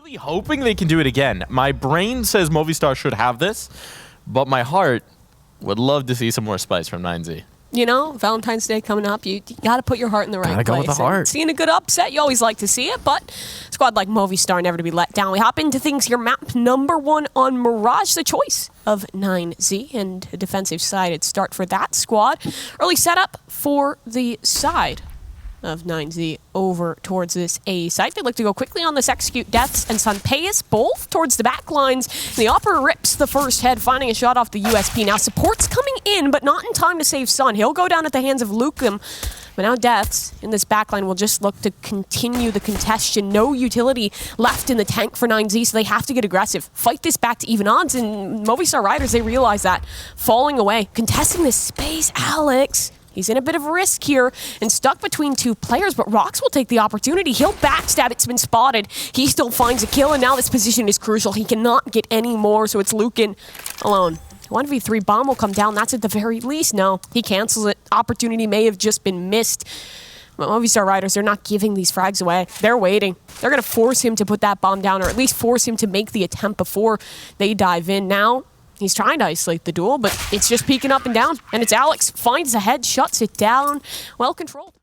really hoping they can do it again. My brain says Movistar should have this, but my heart would love to see some more spice from 9Z. You know, Valentine's Day coming up, you got to put your heart in the right place. Gotta go with the heart. And seeing a good upset, you always like to see it, but a squad like Movistar never to be let down. We hop into things here. Map number 1 on Mirage, the choice of 9Z, and a defensive-sided start for that squad. Early setup for the side of 9Z over towards this A site. They look to go quickly on this execute. Deaths and Sunpayas both towards the back lines. The Opera rips the first head, finding a shot off the USP. Now support's coming in, but not in time to save Sun. He'll go down at the hands of Lukem. But now Deaths in this backline will just look to continue the contention. No utility left in the tank for 9Z, so they have to get aggressive. Fight this back to even odds, and Movistar Riders, they realize that. Falling away. Contesting this space, Alex. He's in a bit of risk here and stuck between 2 players, but Rox will take the opportunity. He'll backstab. It's been spotted. He still finds a kill, and now this position is crucial. He cannot get any more, so it's Luken alone. 1v3 bomb will come down. That's at the very least. No, he cancels it. Opportunity may have just been missed. But Movistar Riders, they're not giving these frags away. They're waiting. They're going to force him to put that bomb down, or at least force him to make the attempt before they dive in. Now, he's trying to isolate the duel, but it's just peeking up and down. And it's Alex. Finds the head, shuts it down. Well controlled.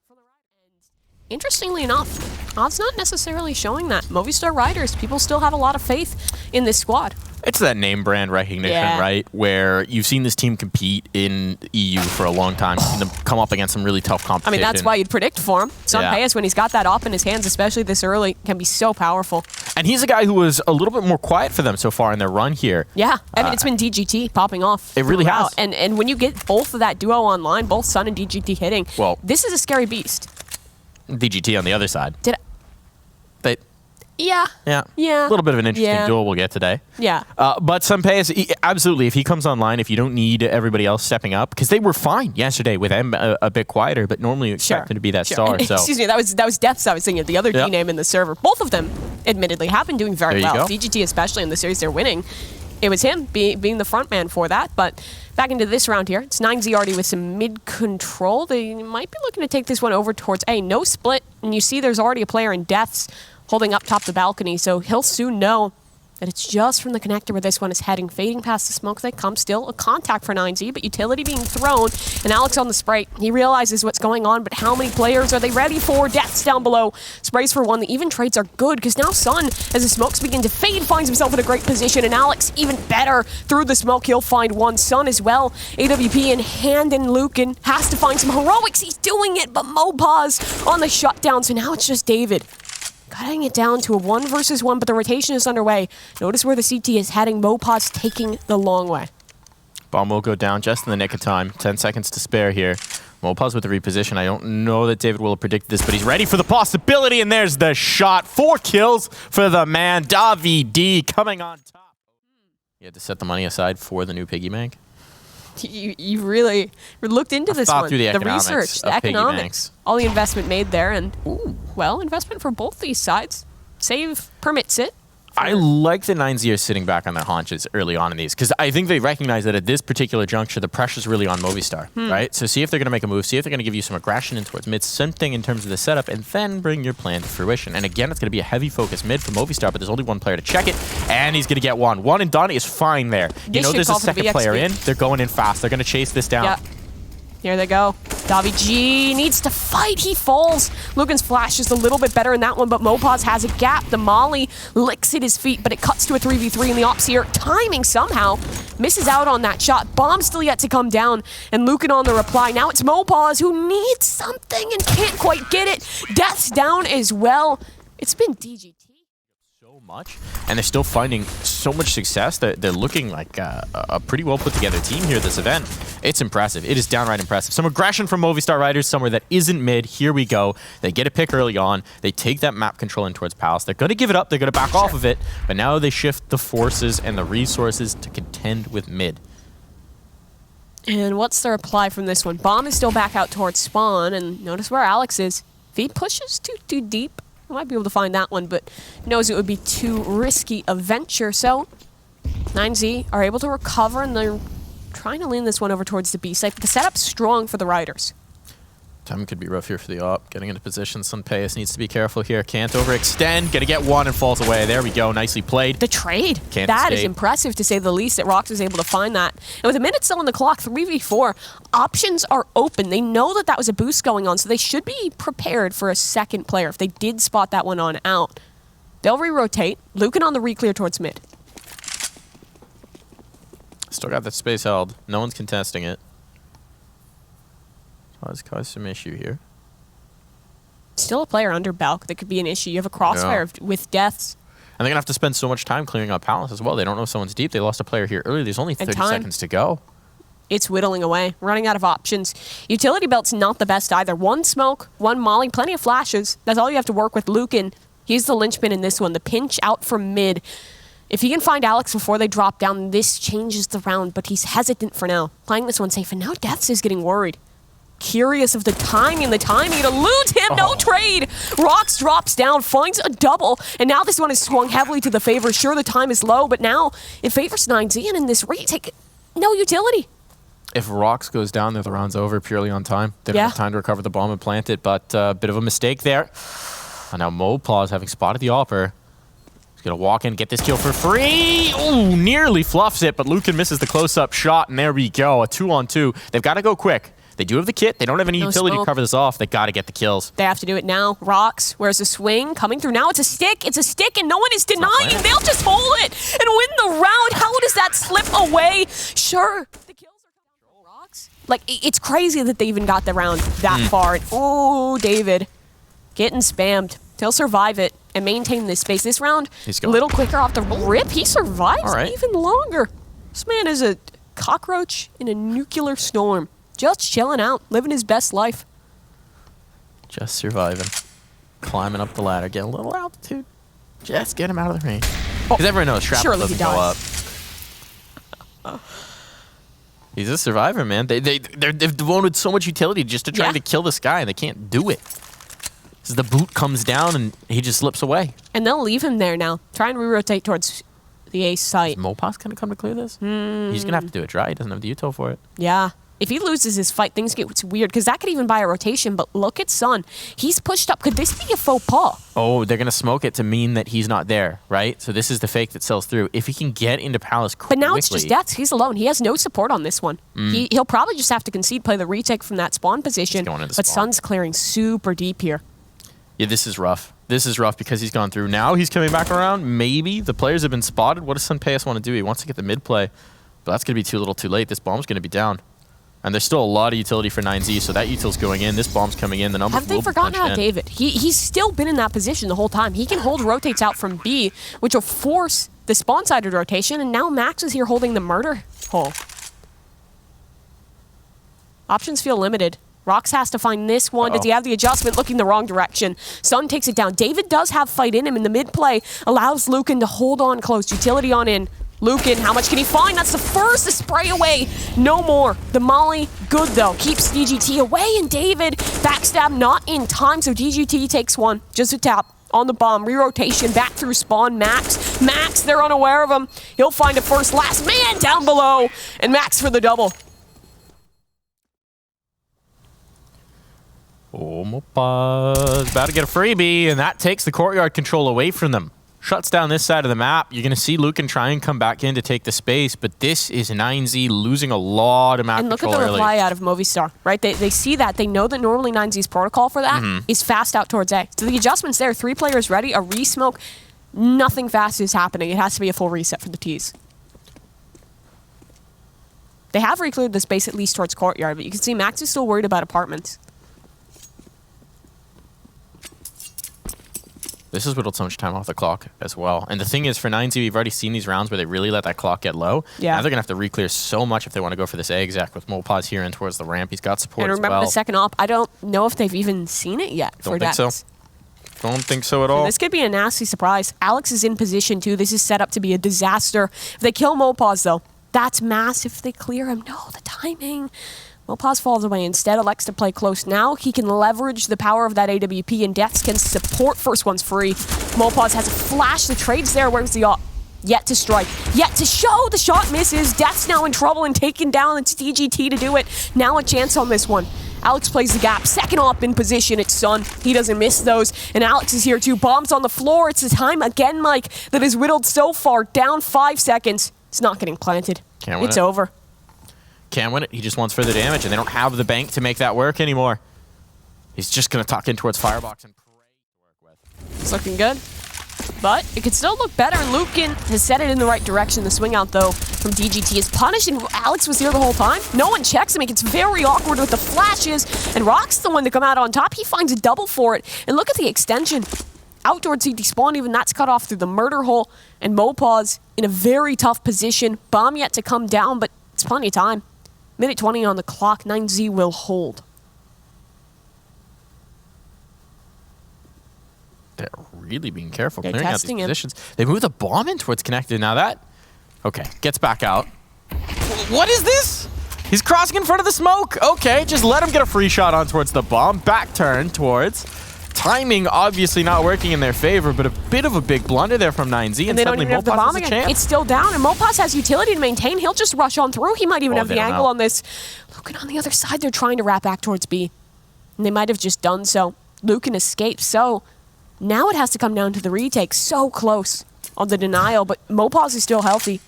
Interestingly enough, odds not necessarily showing that. Movistar Riders, people still have a lot of faith in this squad. It's that name brand recognition, right? Where you've seen this team compete in EU for a long time. You've seen them come up against some really tough competition. I mean, that's why you'd predict for him. Sunpayas, when he's got that op in his hands, especially this early, can be so powerful. And he's a guy who was a little bit more quiet for them so far in their run here. Yeah, I mean, it's been DGT popping off. It really has. And when you get both of that duo online, both Sun and DGT hitting, well, this is a scary beast. DGT on the other side. Yeah. A little bit of an interesting duel we'll get today. Yeah. But Sunpayas, absolutely, if he comes online, if you don't need everybody else stepping up, because they were fine yesterday with him a bit quieter, but normally you expect him to be that star. So. Excuse me, that was Deaths I was thinking of, the other D name in the server. Both of them, admittedly, have been doing very well. DGT especially in the series they're winning. It was him being the front man for that, but back into this round here. It's 9Z already with some mid-control. They might be looking to take this one over towards A. No split, and you see there's already a player in Deaths holding up top the balcony, so he'll soon know that it's just from the connector where this one is heading. Fading past the smoke, they come. Still a contact for 9Z, but utility being thrown, and Alex on the spray. He realizes what's going on, but how many players are they ready for? Deaths down below. Sprays for one. The even trades are good, because now Sun, as the smokes begin to fade, finds himself in a great position, and Alex, even better, through the smoke, he'll find one. Sun as well. AWP in hand, and Luken has to find some heroics. He's doing it, but Mopaz on the shutdown, so now it's just David. Cutting it down to a 1 versus 1, but the rotation is underway. Notice where the CT is heading. Mopaz taking the long way. Bomb will go down just in the nick of time. 10 seconds to spare here. Mopaz with the reposition. I don't know that David will have predicted this, but he's ready for the possibility, and there's the shot. 4 kills for the man. Davi D coming on top. You had to set the money aside for the new piggy bank. You really looked into this one. Through the research, the economics, all the investment made there, and well, investment for both these sides. Save permits it. I like the 9Z are sitting back on their haunches early on in these, because I think they recognize that at this particular juncture, the pressure's really on Movistar, right? So see if they're going to make a move, see if they're going to give you some aggression in towards mid, something in terms of the setup, and then bring your plan to fruition. And again, it's going to be a heavy focus mid for Movistar, but there's only one player to check it, and he's going to get one. One and done is fine there. You know there's a second player in. They're going in fast. They're going to chase this down. Yep. Here they go. Davi G needs to fight. He falls. Luken's flash is a little bit better in that one, but Mopaz has a gap. The molly licks at his feet, but it cuts to a 3v3 in the ops here. Timing somehow. Misses out on that shot. Bomb still yet to come down, and Luken on the reply. Now it's Mopaz who needs something and can't quite get it. Death's down as well. It's been DGT. Much, and they're still finding so much success. They're looking like a pretty well put together team here at this event. It's impressive. It is downright impressive. Some aggression from Movistar Riders somewhere that isn't mid. Here we go. They get a pick early on. They take that map control in towards Palace. They're going to give it up. They're going to back off of it, but now they shift the forces and the resources to contend with mid. And what's the reply from this one? Bomb is still back out towards spawn, and notice where Alex is. If he pushes too deep, might be able to find that one, but knows it would be too risky a venture. So 9Z are able to recover, and they're trying to lean this one over towards the B site. But the setup's strong for the Riders. Time could be rough here for the op. Getting into position. Sunpayas needs to be careful here. Can't overextend. Gonna get one and falls away. There we go. Nicely played. The trade. Can't that escape. is impressive to say the least that Rox was able to find that. And with a minute still on the clock, 3v4, options are open. They know that that was a boost going on, so they should be prepared for a second player. If they did spot that one on out, they'll re-rotate. Lucan on the re-clear towards mid. Still got that space held. No one's contesting it. Caused some issue here. Still a player under Balk. That could be an issue. You have a crossfire with deaths. And they're going to have to spend so much time clearing out Palace as well. They don't know if someone's deep. They lost a player here early. There's only 30 seconds to go. It's whittling away, running out of options. Utility belt's not the best either. One smoke, one molly, plenty of flashes. That's all you have to work with. Lucan, he's the linchpin in this one. The pinch out from mid. If he can find Alex before they drop down, this changes the round, but he's hesitant for now. Playing this one safe, and now Deaths is getting worried. Curious of the timing to lose him. No trade. Rox drops down, finds a double, and now this one is swung heavily to the favor. Sure, the time is low, but now it favors 9Z, and in this retake, no utility. If Rox goes down there, the round's over purely on time. They don't have time to recover the bomb and plant it, but a bit of a mistake there. And now Mopaws, having spotted the Opper, he's going to walk in, get this kill for free. Ooh, nearly fluffs it, but Lucan misses the close-up shot, and there we go. A 2-on-2. They've got to go quick. They do have the kit. They don't have any utility to cover this off. They got to get the kills. They have to do it now. Rox, where's the swing? Coming through now. It's a stick. It's a stick, and no one is denying. They'll just hold it and win the round. How does that slip away? Sure. The kills are coming from Rox. Like, it's crazy that they even got the round that far. Oh, David getting spammed. He'll survive it and maintain this space. This round, a little quicker off the rip. He survives even longer. This man is a cockroach in a nuclear storm. Just chilling out, living his best life. Just surviving. Climbing up the ladder, getting a little altitude. Just get him out of the range. Because everyone knows shrapnel doesn't go up. He's a survivor, man. They've devoted so much utility just to trying to kill this guy, and they can't do it. Because the boot comes down, and he just slips away. And they'll leave him there now. Try and re-rotate towards the ace site. Is Mopaws going to come to clear this? He's going to have to do it dry. He doesn't have the util for it. Yeah. If he loses his fight, things get weird, because that could even buy a rotation, but look at Sun. He's pushed up. Could this be a faux pas? Oh, they're going to smoke it to mean that he's not there, right? So this is the fake that sells through. If he can get into Palace quickly... But now it's just Deaths. He's alone. He has no support on this one. He'll probably just have to concede, play the retake from that spawn position, but Sun's clearing super deep here. Yeah, this is rough. This is rough because he's gone through. Now he's coming back around. Maybe the players have been spotted. What does Sunpayas want to do? He wants to get the mid play, but that's going to be too little too late. This bomb's going to be down. And there's still a lot of utility for 9Z, so that util's going in. This bomb's coming in. The numbers Have they forgotten about David? He's still been in that position the whole time. He can hold rotates out from B, which will force the spawn-sided rotation, and now Max is here holding the murder hole. Options feel limited. Rox has to find this one. Does he have the adjustment? Looking the wrong direction. Sun takes it down. David does have fight in him in the mid-play. Allows Lucan to hold on close. Utility on in. Lucan, how much can he find? That's the first to spray away. No more. The molly, good though. Keeps DGT away, and David, backstab not in time, so DGT takes one. Just a tap on the bomb. Re-rotation back through spawn. Max, they're unaware of him. He'll find a first. Last man down below, and Max for the double. Oh, Mopaws about to get a freebie, and that takes the courtyard control away from them. Shuts down this side of the map. You're going to see Lucan try and come back in to take the space, but this is 9Z losing a lot of map control. And look at the reply out of Movistar, right? They see that. They know that normally 9Z's protocol for that is fast out towards A. So the adjustment's there. 3 players ready, a re-smoke. Nothing fast is happening. It has to be a full reset for the T's. They have re-cleared the space at least towards courtyard, but you can see Max is still worried about apartments. This has whittled so much time off the clock as well. And the thing is, for 9Z, we've already seen these rounds where they really let that clock get low. Yeah. Now they're going to have to re-clear so much if they want to go for this A exec with Mopaws here in towards the ramp. He's got support as well. And remember the second op, I don't know if they've even seen it yet for Dex. Don't think so. Don't think so at all. This could be a nasty surprise. Alex is in position too. This is set up to be a disaster. If they kill Mopaws though, that's massive. If they clear him, no, the timing. Mopaws falls away. Instead, elects to play close. Now he can leverage the power of that AWP, and Deaths can support. First one's free. Mopaws has a flash. The trade's there. Where's the op? Yet to strike. Yet to show. The shot misses. Deaths now in trouble and taken down. It's DGT to do it. Now a chance on this one. Alex plays the gap. Second op in position. It's Sun. He doesn't miss those. And Alex is here too. Bombs on the floor. It's the time again, Mike, that is whittled so far. Down 5 seconds. It's not getting planted. It's over. Can't win it. He just wants further damage, and they don't have the bank to make that work anymore. He's just going to tuck in towards Firebox and pray to work with. It's looking good. But it could still look better, and Lukin has set it in the right direction. The swing out, though, from DGT is punishing. Alex was here the whole time. No one checks him. It gets very awkward with the flashes, and Rock's the one to come out on top. He finds a double for it, and look at the extension. Outdoor CT spawn, even that's cut off through the murder hole, and Mopaz in a very tough position. Bomb yet to come down, but it's plenty of time. Minute 20 on the clock. 9Z will hold. They're really being careful They're clearing out these testing him. positions. They move the bomb in towards connected. Now that... Okay, gets back out. What is this? He's crossing in front of the smoke. Okay, just let him get a free shot on towards the bomb. Back turn towards... Timing obviously not working in their favor, but a bit of a big blunder there from 9Z. And they don't even have the bomb again. It's still down, and Mopaz has utility to maintain. He'll just rush on through. He might even have the angle on this. Lukin on the other side, they're trying to wrap back towards B. And they might have just done so. Lukin escapes, so now it has to come down to the retake. So close on the denial, but Mopaz is still healthy.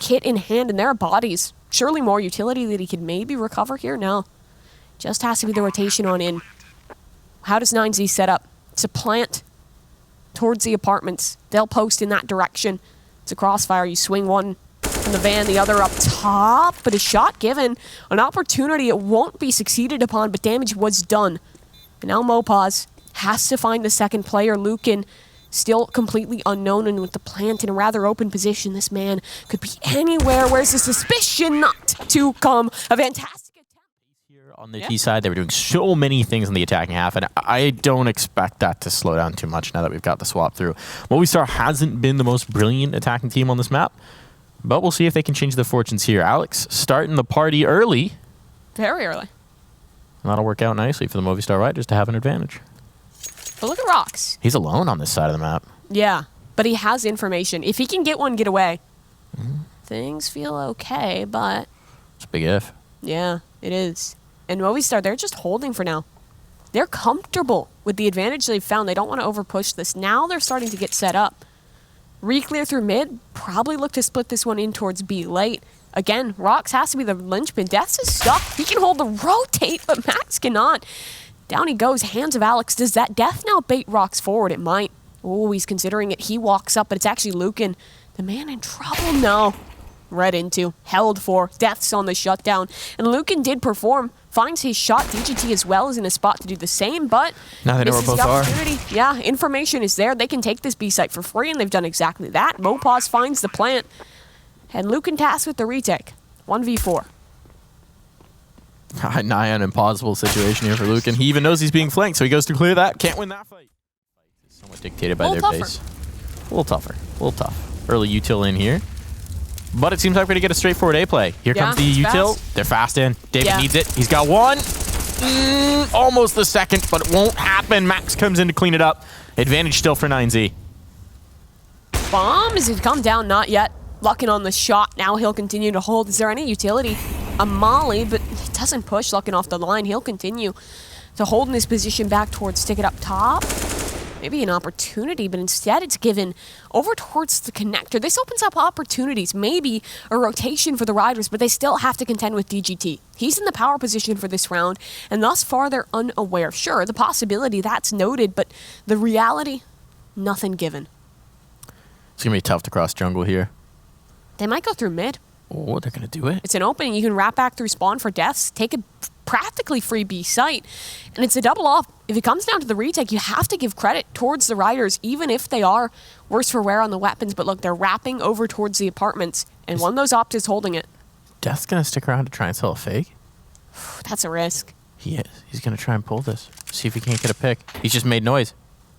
Kit in hand, and there are bodies. Surely more utility that he could maybe recover here? No. Just has to be the rotation on in. How does 9Z set up? It's a plant towards the apartments. They'll post in that direction. It's a crossfire. You swing one from the van, the other up top, but a shot given. An opportunity. It won't be succeeded upon, but damage was done. And now Mopaz has to find the second player. Lukin still completely unknown, and with the plant in a rather open position, this man could be anywhere. Where's the suspicion not to come? A fantastic on the T side. They were doing so many things in the attacking half, and I don't expect that to slow down too much now that we've got the swap through. Movistar hasn't been the most brilliant attacking team on this map, but we'll see if they can change their fortunes here. Alex starting the party early. Very early. And that'll work out nicely for the Movistar Riders to have an advantage. But look at Rocks. He's alone on this side of the map. Yeah, but he has information. If he can get one get away, things feel okay, but... It's a big if. Yeah, it is. And Movistar, they're just holding for now. They're comfortable with the advantage they've found. They don't want to overpush this. Now they're starting to get set up. Re-clear through mid. Probably look to split this one in towards B late. Again, Rocks has to be the linchpin. Death's is stuck. He can hold the rotate, but Max cannot. Down he goes. Hands of Alex. Does that Death now bait Rocks forward? It might. Oh, he's considering it. He walks up, but it's actually Lukin. The man in trouble? No. Right into. Held for. Death's on the shutdown. And Lukin did perform. Finds his shot. DGT as well is in a spot to do the same, but now they know where both are. Yeah, information is there. They can take this B site for free, and they've done exactly that. Mopaz finds the plant. And Lukin tasked with the retake. 1v4. Nigh an impossible situation here for Lukin. He even knows he's being flanked, so he goes to clear that. Can't win that fight. Somewhat dictated by their pace. A little tougher. A little tough. Early util in here. But it seems like we're going to get a straightforward A play. Here comes the util. They're fast in. David needs it. He's got one. Almost the second, but it won't happen. Max comes in to clean it up. Advantage still for 9Z. Bomb, has it come down? Not yet. Luckin on the shot. Now he'll continue to hold. Is there any utility? A molly, but he doesn't push Luckin off the line. He'll continue to hold in his position back towards stick it up top. Maybe an opportunity, but instead it's given over towards the connector. This opens up opportunities, maybe a rotation for the Riders, but they still have to contend with DGT. He's in the power position for this round, and thus far they're unaware. Sure, the possibility, that's noted, but the reality, nothing given. It's going to be tough to cross jungle here. They might go through mid. Oh, they're going to do it. It's an opening. You can wrap back through spawn for deaths, take a practically free B site, and it's a double off. If it comes down to the retake, you have to give credit towards the Riders, even if they are worse for wear on the weapons. But look, they're wrapping over towards the apartments, and one of those ops is holding it. Death's going to stick around to try and sell a fake? That's a risk. He is. He's going to try and pull this. See if he can't get a pick. He's just made noise.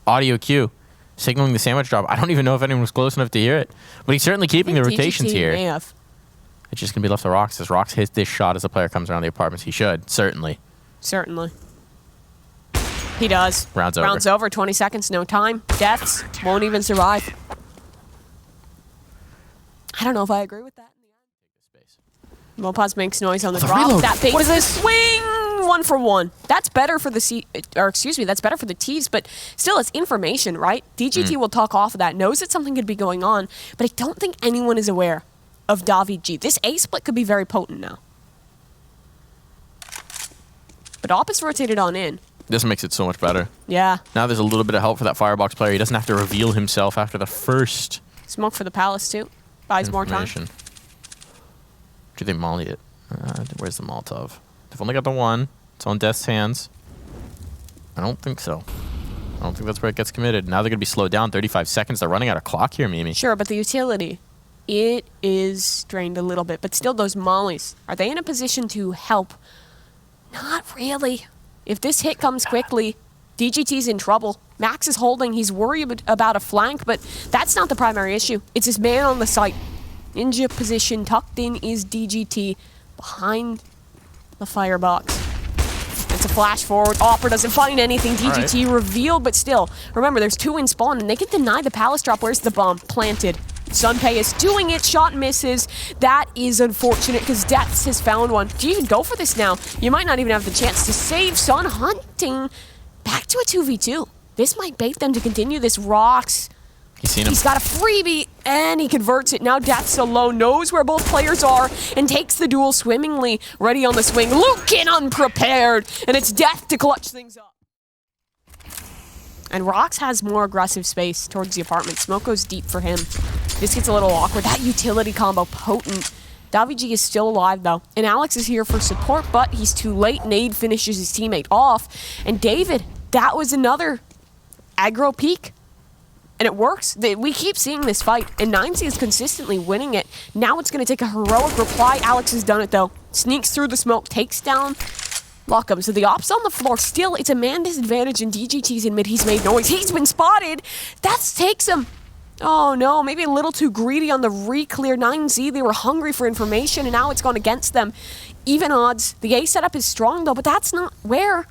Audio cue. Signaling the sandwich drop. I don't even know if anyone was close enough to hear it. But he's certainly keeping the rotations here. May have. It's just going to be left to Rocks. As Rocks hits this shot as the player comes around the apartments, he should. Certainly. Certainly. He does. Round's over. Round's over. 20 seconds. No time. Deaths won't even survive. I don't know if I agree with that. Mopaz makes noise on the drop. Reload. That big what is this? swing 1 for 1. That's better for the that's better for the T's, but still it's information, right? DGT will talk off of that, knows that something could be going on, but I don't think anyone is aware of David G. This A split could be very potent now. But Op is rotated on in. This makes it so much better. Yeah. Now there's a little bit of help for that Firebox player. He doesn't have to reveal himself after the first Smoke for the Palace, too. Buys more time. Do they molly it? Where's the Molotov? They've only got the one. It's on Death's hands. I don't think so. I don't think that's where it gets committed. Now they're going to be slowed down. 35 seconds. They're running out of clock here, Mimi. Sure, but the utility, it is strained a little bit. But still, those mollies, are they in a position to help? Not really. If this hit comes quickly, DGT's in trouble. Max is holding. He's worried about a flank, but that's not the primary issue. It's his man on the site. Ninja position, tucked in is DGT behind the firebox. It's a flash forward. Opera doesn't find anything. DGT revealed, but still. Remember, there's 2 in spawn, and they can deny the palace drop. Where's the bomb? Planted. Sunpay is doing it. Shot misses. That is unfortunate because Deaths has found one. Do you even go for this now? You might not even have the chance to save. Sun hunting back to a 2v2. This might bait them to continue this. Rocks. He's seen him. He's got a freebie, and he converts it. Now Deaths alone, knows where both players are, and takes the duel swimmingly. Ready on the swing. Lukin unprepared, and it's Death to clutch things up. And Rox has more aggressive space towards the apartment. Smoke goes deep for him. This gets a little awkward. That utility combo, potent. Davi G is still alive, though. And Alex is here for support, but he's too late. Nade finishes his teammate off. And David, that was another aggro peak. And it works. We keep seeing this fight, and 9Z is consistently winning it. Now it's going to take a heroic reply. Alex has done it, though. Sneaks through the smoke, takes down Lockham. So the op's on the floor. Still, it's a man disadvantage, and DGT's in mid. He's made noise. He's been spotted. That takes him. Oh, no. Maybe a little too greedy on the re-clear. 9Z, they were hungry for information, and now it's gone against them. Even odds. The A setup is strong, though, but that's not where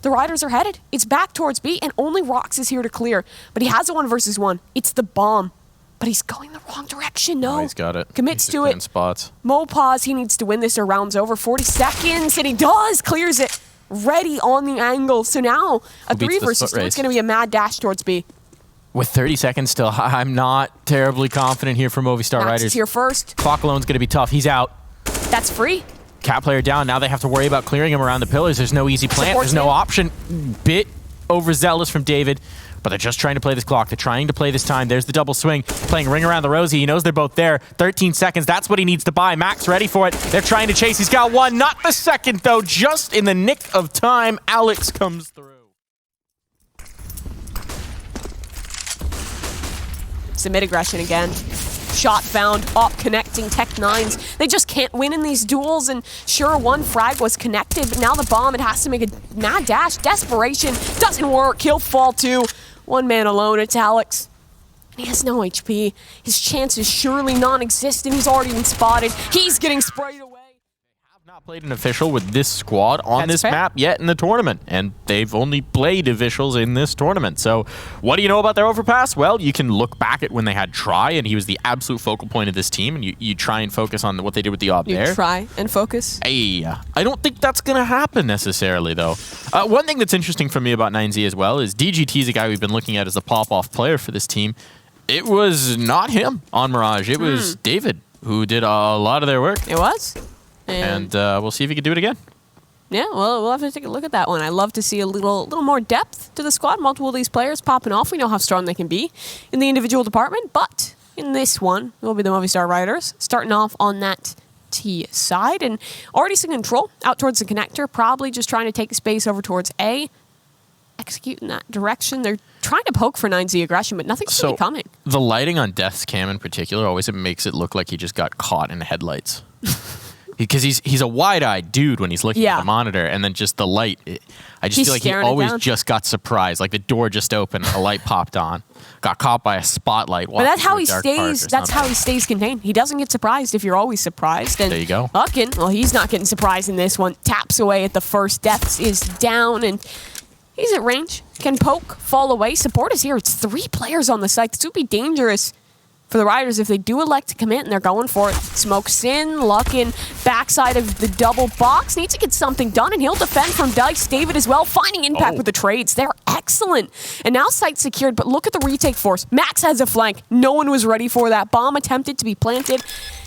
the Riders are headed. It's back towards B, and only Rox is here to clear. But he has a 1v1. It's the bomb. But he's going the wrong direction. No. Oh, he's got it. Commits to it. Spots. Mopaz, he needs to win this or round's over. 40 seconds, and he does. Clears it. Ready on the angle. So now, a 3 versus 2. It's going to be a mad dash towards B. With 30 seconds still, I'm not terribly confident here for Movistar Riders. Max is here first. Clock alone's going to be tough. He's out. That's free. Cat player down. Now they have to worry about clearing him around the pillars. There's no easy plant. There's no option. Bit overzealous from David, but they're just trying to play this clock. They're trying to play this time. There's the double swing. Playing ring around the Rosie. He knows they're both there. 13 seconds. That's what he needs to buy. Max ready for it. They're trying to chase. He's got one. Not the second, though. Just in the nick of time, Alex comes through. Submit aggression again. Shot found, Op connecting, Tech 9s. They just can't win in these duels, and sure, one frag was connected, but now the bomb, it has to make a mad dash. Desperation, doesn't work, he'll fall too. One man alone, it's Alex. He has no HP. His chance is surely non-existent. He's already been spotted. He's getting sprayed away. Not played an official with this squad on this map yet in the tournament, and they've only played officials in this tournament. So what do you know about their overpass? Well, you can look back at when they had Try, and he was the absolute focal point of this team, and you try and focus on what they did with the op there. You try and focus? Hey, I don't think that's going to happen necessarily, though. One thing that's interesting for me about 9Z as well is DGT is a guy we've been looking at as a pop-off player for this team. It was not him on Mirage. It was David who did a lot of their work. It was? And we'll see if he can do it again. Yeah, well, we'll have to take a look at that one. I love to see a little more depth to the squad. Multiple of these players popping off. We know how strong they can be in the individual department, but in this one, it will be the Movistar Riders starting off on that T side and already in control out towards the connector. Probably just trying to take space over towards A. Execute in that direction. They're trying to poke for 9Z aggression, but nothing's really coming. The lighting on Death's cam in particular always makes it look like he just got caught in the headlights. Because he's a wide-eyed dude when he's looking at the monitor, and then just the light. I just feel like he always just got surprised. Like the door just opened, a light popped on, got caught by a spotlight. But that's how he stays. That's how he stays contained. He doesn't get surprised if you're always surprised. And there you go. Lucken, well, he's not getting surprised in this one. Taps away at the first. Deaths is down, and he's at range. Can poke, fall away. Support is here. It's 3 players on the site. This would be dangerous. for the Riders, if they do elect to commit and they're going for it. Smokes in, Luck in, backside of the double box. Needs to get something done, and he'll defend from Dice. David as well, finding impact with the trades. They're excellent. And now site secured, but look at the retake force. Max has a flank. No one was ready for that. Bomb attempted to be planted.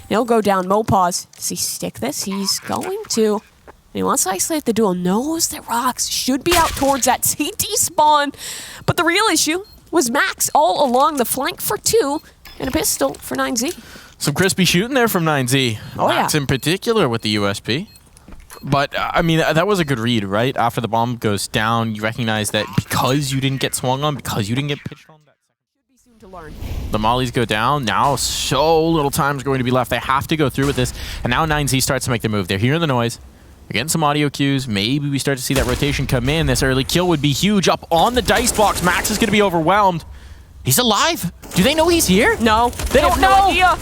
He'll go down. Mopaz. Does he stick this? He's going to. And he wants to isolate the duel. Knows that Rocks should be out towards that CT spawn. But the real issue was Max all along the flank for 2. And a pistol for 9Z. Some crispy shooting there from 9Z. Oh, Max yeah. in particular with the USP. But, I mean, that was a good read, right? After the bomb goes down, you recognize that because you didn't get swung on, because you didn't get pitched on, Should be soon to learn. the mollies go down. Now so little time is going to be left. They have to go through with this. And now 9Z starts to make their move. They're hearing the noise. They're getting some audio cues. Maybe we start to see that rotation come in. This early kill would be huge. Up on the dice box. Max is going to be overwhelmed. He's alive. Do they know he's here? No, They don't have no know. idea.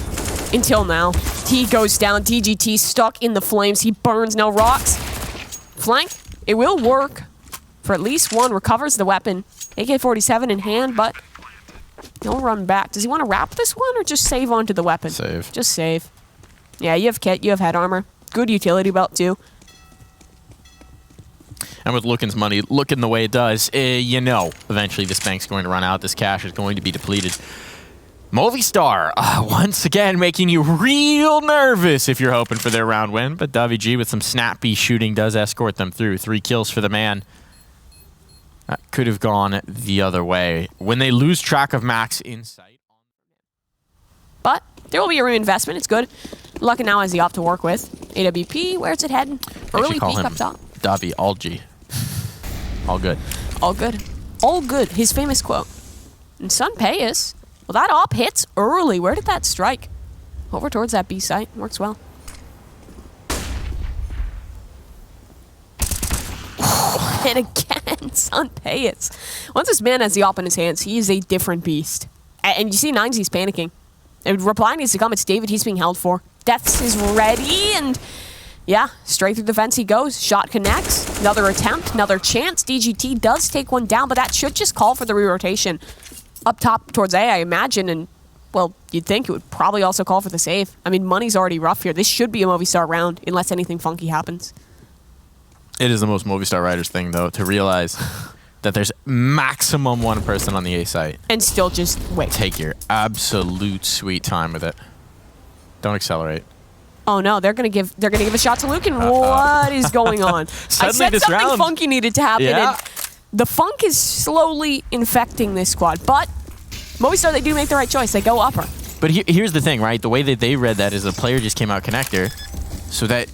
Until now. He goes down. DGT stuck in the flames. He burns. No Rocks. Flank. It will work for at least one. Recovers the weapon. AK-47 in hand, but he'll run back. Does he want to wrap this one or just save onto the weapon? Save. Just save. Yeah, you have kit. You have head armor. Good utility belt, too. And with Lookin's money looking the way it does, you know, eventually this bank's going to run out. This cash is going to be depleted. Movistar, once again, making you real nervous if you're hoping for their round win. But WG with some snappy shooting does escort them through. 3 kills for the man. That could have gone the other way. When they lose track of Max in sight. But there will be a reinvestment. It's good. Luck now has the op to work with. AWP, where's it heading? Early call peek him up top. Davi Algi. All good. All good. All good. His famous quote. And Sun Payas. Well, that op hits early. Where did that strike? Over towards that B site. Works well. And again, Sun Payas. Once this man has the op in his hands, he is a different beast. And you see 9Z's panicking. And reply needs to come. It's David he's being held for. Deaths is ready, and yeah, straight through the fence he goes. Shot connects. Another attempt, another chance. DGT does take one down, but that should just call for the re-rotation. Up top towards A, I imagine, and, well, you'd think it would probably also call for the save. I mean, money's already rough here. This should be a Movistar round, unless anything funky happens. It is the most Movistar Riders thing, though, to realize that there's maximum one person on the A site. And still just wait. Take your absolute sweet time with it. Don't accelerate. Oh no, they're gonna give a shot to Lucan. What is going on? Suddenly I said this something round- funky needed to happen. Yeah. And the funk is slowly infecting this squad, but Movistar, they do make the right choice. They go upper. But here's the thing, right? The way that they read that is a player just came out connector, so that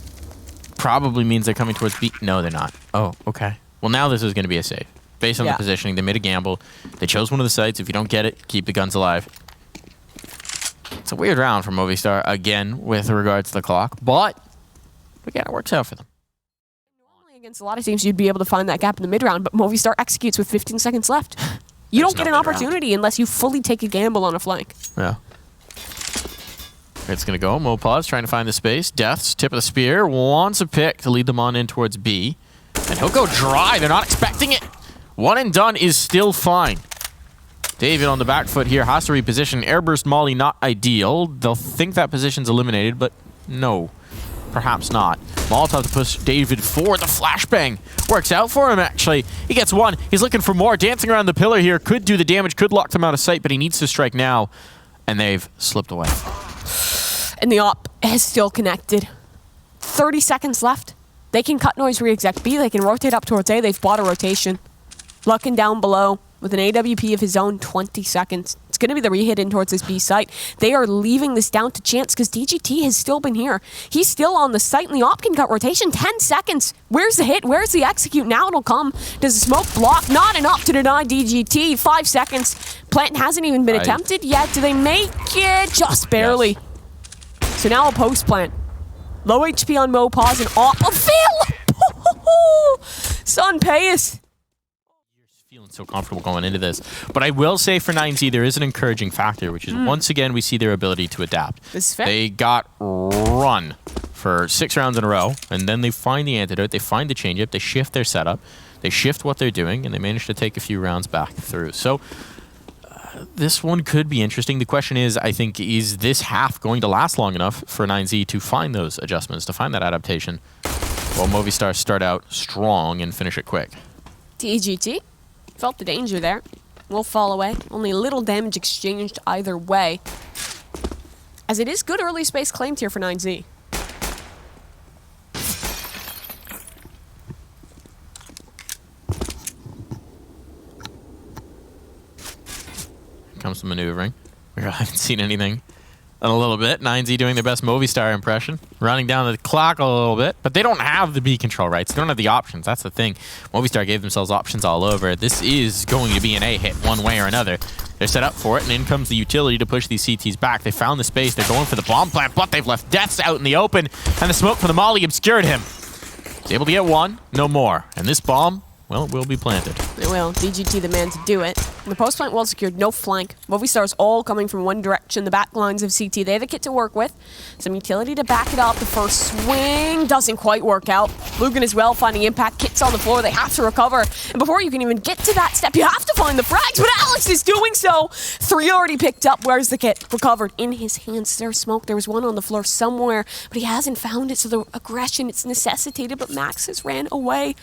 probably means they're coming towards B. No, they're not. Oh, okay. Well, now this is going to be a save. Based on the positioning, they made a gamble. They chose one of the sites. If you don't get it, keep the guns alive. It's a weird round for Movistar, again, with regards to the clock, but again, it works out for them. Normally against a lot of teams, you'd be able to find that gap in the mid-round, but Movistar executes with 15 seconds left. You don't get an opportunity unless you fully take a gamble on a flank. Yeah. It's going to go. Mopaz trying to find the space. Death's tip of the spear. Wants a pick to lead them on in towards B. And he'll go dry. They're not expecting it. One and done is still fine. David on the back foot here has to reposition. Airburst Molly not ideal. They'll think that position's eliminated, but no. Perhaps not. Molotov to push David forward. The flashbang works out for him, actually. He gets one. He's looking for more. Dancing around the pillar here. Could do the damage. Could lock them out of sight, but he needs to strike now. And they've slipped away. And the op is still connected. 30 seconds left. They can cut noise re-exec B. They can rotate up towards A. They've bought a rotation. Luckin down below with an AWP of his own. 20 seconds. It's going to be the re-hit in towards this B site. They are leaving this down to chance because DGT has still been here. He's still on the site, and the op can cut rotation. 10 seconds. Where's the hit? Where's the execute? Now it'll come. Does the smoke block? Not enough to deny DGT. 5 seconds. Plant hasn't even been attempted yet. Do they make it? Just barely. Yes. So now a post plant. Low HP on Mopaz and op available. Sun Payas. Feeling so comfortable going into this. But I will say for 9Z, there is an encouraging factor, which is once again, we see their ability to adapt. This is fair. They got run for 6 rounds in a row, and then they find the antidote, they find the changeup, they shift their setup, they shift what they're doing, and they manage to take a few rounds back through. So this one could be interesting. The question is, I think, is this half going to last long enough for 9Z to find those adjustments, to find that adaptation? Well, Movistar start out strong and finish it quick. TGT felt the danger there. Will fall away. Only a little damage exchanged either way. As it is good early space claimed here for 9Z. Comes the maneuvering. We haven't seen anything in a little bit. 9Z doing their best Movistar impression. Running down the clock a little bit. But they don't have the B control rights. They don't have the options. That's the thing. Movistar gave themselves options all over. This is going to be an A hit one way or another. They're set up for it, and in comes the utility to push these CTs back. They found the space. They're going for the bomb plant, but they've left Deaths out in the open, and the smoke from the molly obscured him. He's able to get one, no more. And this bomb, well, it will be planted. It will. DGT the man to do it. And the post plant well secured, no flank. Movistar's all coming from one direction. The back lines of CT, they have the kit to work with. Some utility to back it up. The first swing doesn't quite work out. Lugan as well finding impact. Kit's on the floor. They have to recover. And before you can even get to that step, you have to find the frags. But Alex is doing so. 3 already picked up. Where's the kit? Recovered in his hands. There's smoke. There was one on the floor somewhere, but he hasn't found it. So the aggression, it's necessitated. But Max has ran away.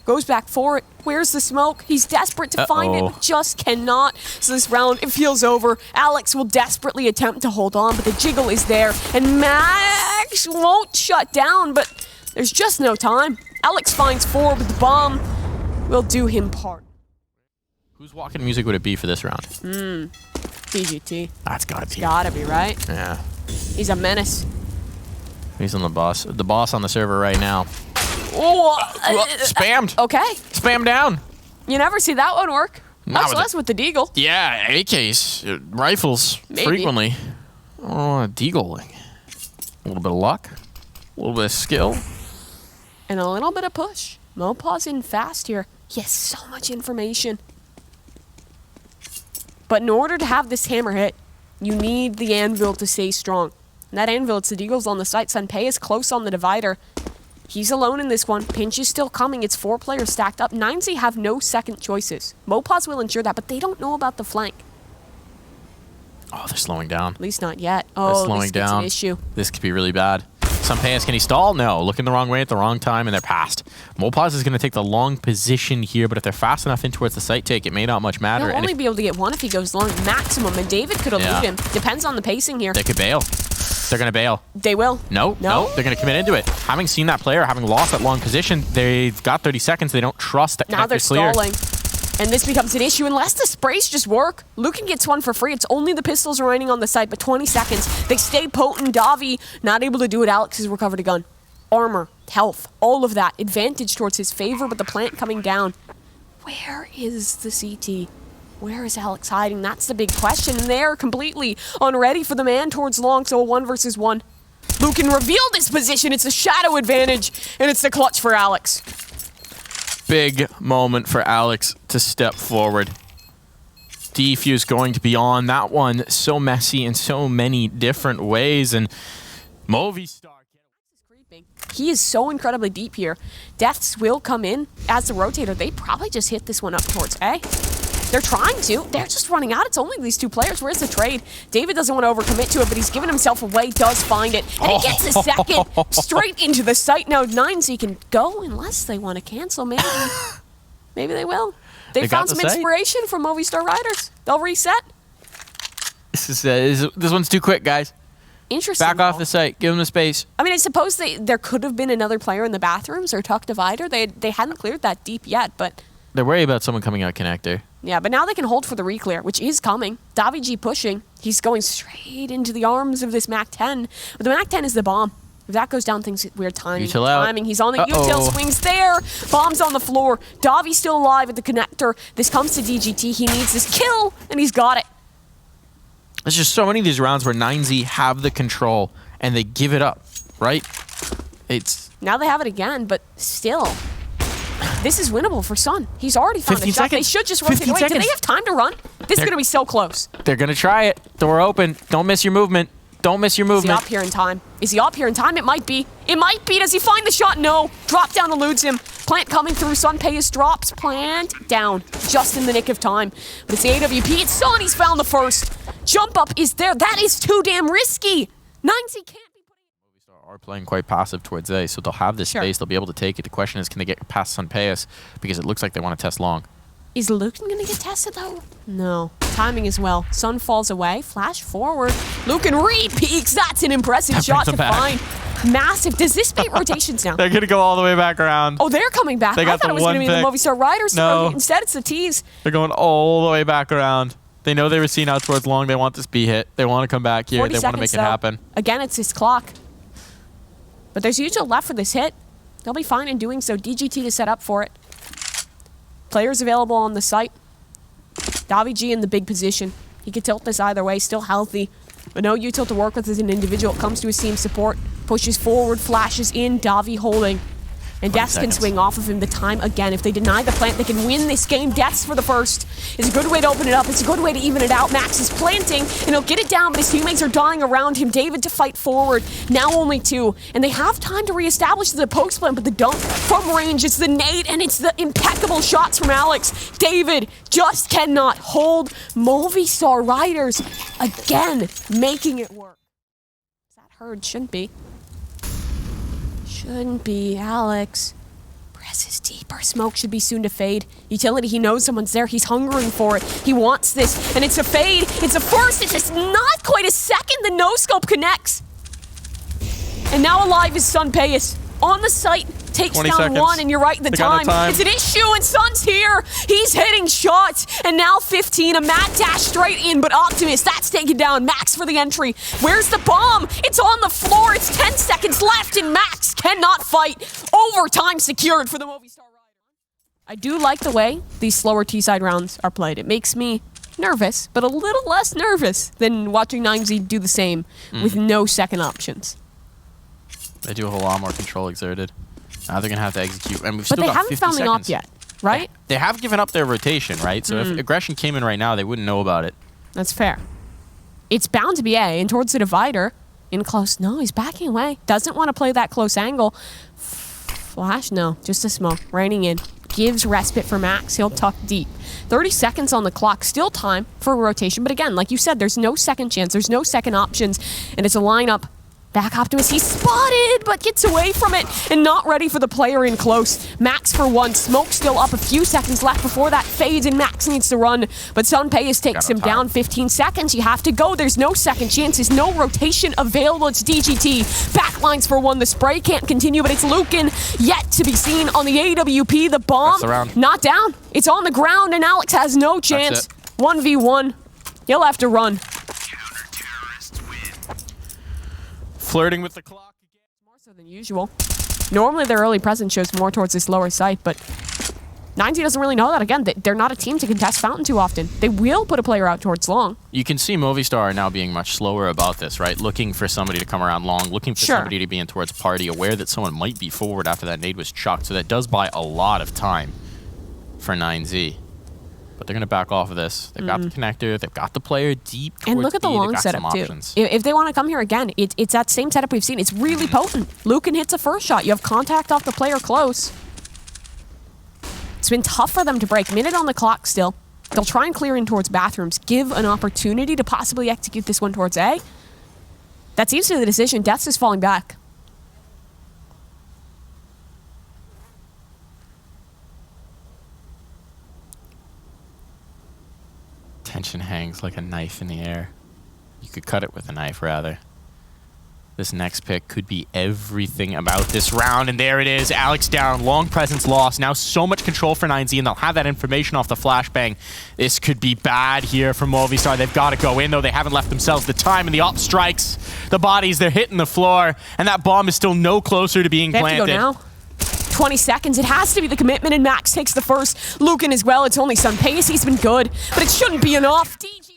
Goes back for it. Where's the smoke? He's desperate to find it, but just cannot. So this round, it feels over. Alex will desperately attempt to hold on, but the jiggle is there. And Max won't shut down, but there's just no time. Alex finds 4, but the bomb will do him part. Whose walking music would it be for this round? DGT. That's gotta be. Gotta be, right? Yeah. He's a menace. He's on the boss. The boss on the server right now. Oh, Spammed. Okay. Spam down. You never see that one work. Not Much with less with the Deagle. Yeah, AKs, rifles, Maybe. frequently. Oh, deagling. A little bit of luck, a little bit of skill. And a little bit of push. Mopaw's in fast here. He has so much information. But in order to have this hammer hit, you need the anvil to stay strong. And that anvil, it's the Deagles on the site. Sunpei is close on the divider. He's alone in this one. Pinch is still coming. It's 4 players stacked up. 9Z have no second choices. Mopaws will ensure that, but they don't know about the flank. Oh, they're slowing down. At least not yet. They're Oh, slowing this gets down. an issue. This could be really bad. Sunpei, can he stall? No. Looking the wrong way at the wrong time, and they're past. Mopaws is going to take the long position here, but if they're fast enough in towards the site take, it may not much matter. He'll only be able to get 1 if he goes long maximum, and David could elude him. Depends on the pacing here. They could bail. They're going to bail. They will. No. They're going to commit into it. Having seen that player, having lost that long position, they've got 30 seconds. They don't trust that Now they're clear. stalling. And this becomes an issue unless the sprays just work. Lucan gets 1 for free. It's only the pistols remaining on the site, but 20 seconds. They stay potent. Davi not able to do it. Alex has recovered a gun. Armor, health, all of that. Advantage towards his favor, but the plant coming down. Where is the CT? Where is Alex hiding? That's the big question. And they're completely unready for the man towards long, so a 1 versus 1. Lucan revealed his position. It's a shadow advantage, and it's the clutch for Alex. Big moment for Alex to step forward. Defuse going to be on that one. So messy in so many different ways, and Movistar. He is so incredibly deep here. Deaths will come in as the rotator. They probably just hit this one up towards A. They're trying to. They're just running out. It's only these 2 players. Where's the trade? David doesn't want to overcommit to it, but he's giving himself away, does find it. And he gets the second straight into the site. Now 9Z can go unless they want to cancel. Maybe. Maybe they will. They found some inspiration from Movistar Riders. They'll reset. This one's too quick, guys. Interesting. Back off the site. Give them the space. I mean, I suppose there could have been another player in the bathrooms or tuck divider. They hadn't cleared that deep yet, but... They're worried about someone coming out connector. Yeah, but now they can hold for the reclear, which is coming. Davi G pushing. He's going straight into the arms of this MAC-10. But the MAC-10 is the bomb. If that goes down, things weird timing. He's on the util, swings there. Bomb's on the floor. Davi's still alive at the connector. This comes to DGT. He needs this kill, and he's got it. There's just so many of these rounds where 9Z have the control, and they give it up, right? Now they have it again, but still... This is winnable for Sun. He's already found a shot. They should just rotate away. Do they have time to run? This is going to be so close. They're going to try it. Door open. Don't miss your movement. Don't miss your Is he movement. up here in time? Is he up here in time? It might be. It might be. Does he find the shot? No. Drop down eludes him. Plant coming through. Sunpayas drops. Plant down. Just in the nick of time. But it's the AWP. It's Son. He's found the first. Jump up is there. That is too damn risky. 9Z can't be putting... Movistar are playing quite passive towards A, so they'll have this space. They'll be able to take it. The question is, can they get past Sunpayas? Because it looks like they want to test long. Is Lucan going to get tested, though? No. Timing as well. Sun falls away. Flash forward. Lucan re-peaks. That's an impressive That shot brings to them back. find. Massive. Does this bait rotations now? They're going to go all the way back around. Oh, they're coming back. They I got thought the it was going to be the one pick. Movistar Riders. No. Instead, it's the T's. They're going all the way back around. They know they were seen out towards long. They want this B hit. They want to come back here. 40 They want to make seconds, it though. happen. Again, it's his clock. But there's usually left for this hit. They'll be fine in doing so. DGT to set up for it. Players available on the site. Davi G in the big position. He could tilt this either way, still healthy. But no util to work with as an individual. Comes to his team support. Pushes forward, flashes in. Davi holding. And Deaths can swing off of him the time again. If they deny the plant, they can win this game. Deaths for the first. It's a good way to open it up. It's a good way to even it out. Max is planting, and he'll get it down, but his teammates are dying around him. David to fight forward. Now only 2. And they have time to reestablish the post plant, but the dunk from range, it's the nade, and it's the impeccable shots from Alex. David just cannot hold. Movistar Riders again making it work. Is that heard? Shouldn't be. Shouldn't be. Alex presses deeper. Smoke should be soon to fade. Utility, he knows someone's there. He's hungering for it. He wants this, and it's a fade. It's a first. It's just not quite a second. The no-scope connects. And now alive is Sunpayas. On the site, takes 20 down seconds. 1, and you're right, the They got time. no time. It's an issue, and Sun's here. He's hitting shots, and now 15. A mad dash straight in, but Optimus, that's taken down. Max for the entry. Where's the bomb? It's on the floor. It's 10 seconds left, and Max cannot fight. Overtime secured for the Movistar Riders. I do like the way these slower T-side rounds are played. It makes me nervous, but a little less nervous than watching 9Z do the same with no second options. They do have a lot more control exerted. Now they're going to have to execute. And we've But still they got haven't 50 found the seconds. op yet, right? They have given up their rotation, right? So if aggression came in right now, they wouldn't know about it. That's fair. It's bound to be A, and towards the divider. In close. No, he's backing away. Doesn't want to play that close angle. Flash? No, just a smoke. Raining in. Gives respite for Max. He'll tuck deep. 30 seconds on the clock. Still time for a rotation. But again, like you said, there's no second chance. There's no second options. And it's a lineup. Back Optimus, he's spotted, but gets away from it and not ready for the player in close. Max for 1, Smoke still up, a few seconds left before that fades, and Max needs to run. But Sunpayas takes him down. 15 seconds, you have to go. There's no second chances, no rotation available. It's DGT. Backlines for 1, the spray can't continue, but it's Lucan yet to be seen on the AWP. The bomb, That's the round. not down. It's on the ground, and Alex has no chance. 1v1, he'll have to run. Flirting with the clock again. More so than usual. Normally their early presence shows more towards this lower site, but 9Z doesn't really know that. Again, they're not a team to contest Fountain too often. They will put a player out towards long. You can see Movistar now being much slower about this, right? Looking for somebody to come around long, looking for somebody to be in towards party, aware that someone might be forward after that nade was chucked. So that does buy a lot of time for 9Z. But they're going to back off of this. They've got the connector. They've got the player deep towards And look at the B. They've long got setup, some too. options. If they want to come here again, it's that same setup we've seen. It's really potent. Lucan hits a first shot. You have contact off the player close. It's been tough for them to break. Minute on the clock still. They'll try and clear in towards bathrooms. Give an opportunity to possibly execute this one towards A. That seems to be the decision. Deaths is falling back. Tension hangs like a knife in the air. You could cut it with a knife, rather. This next pick could be everything about this round, and there it is. Alex down, long presence lost. Now so much control for 9Z, and they'll have that information off the flashbang. This could be bad here for Movistar. They've got to go in, though. They haven't left themselves the time, and the op strikes. The bodies, they're hitting the floor, and that bomb is still no closer to being planted. They have to go now. 20 seconds. It has to be the commitment, and Max takes the first. Lucan as well. It's only Sunpayas. He's been good, but it shouldn't be enough. DG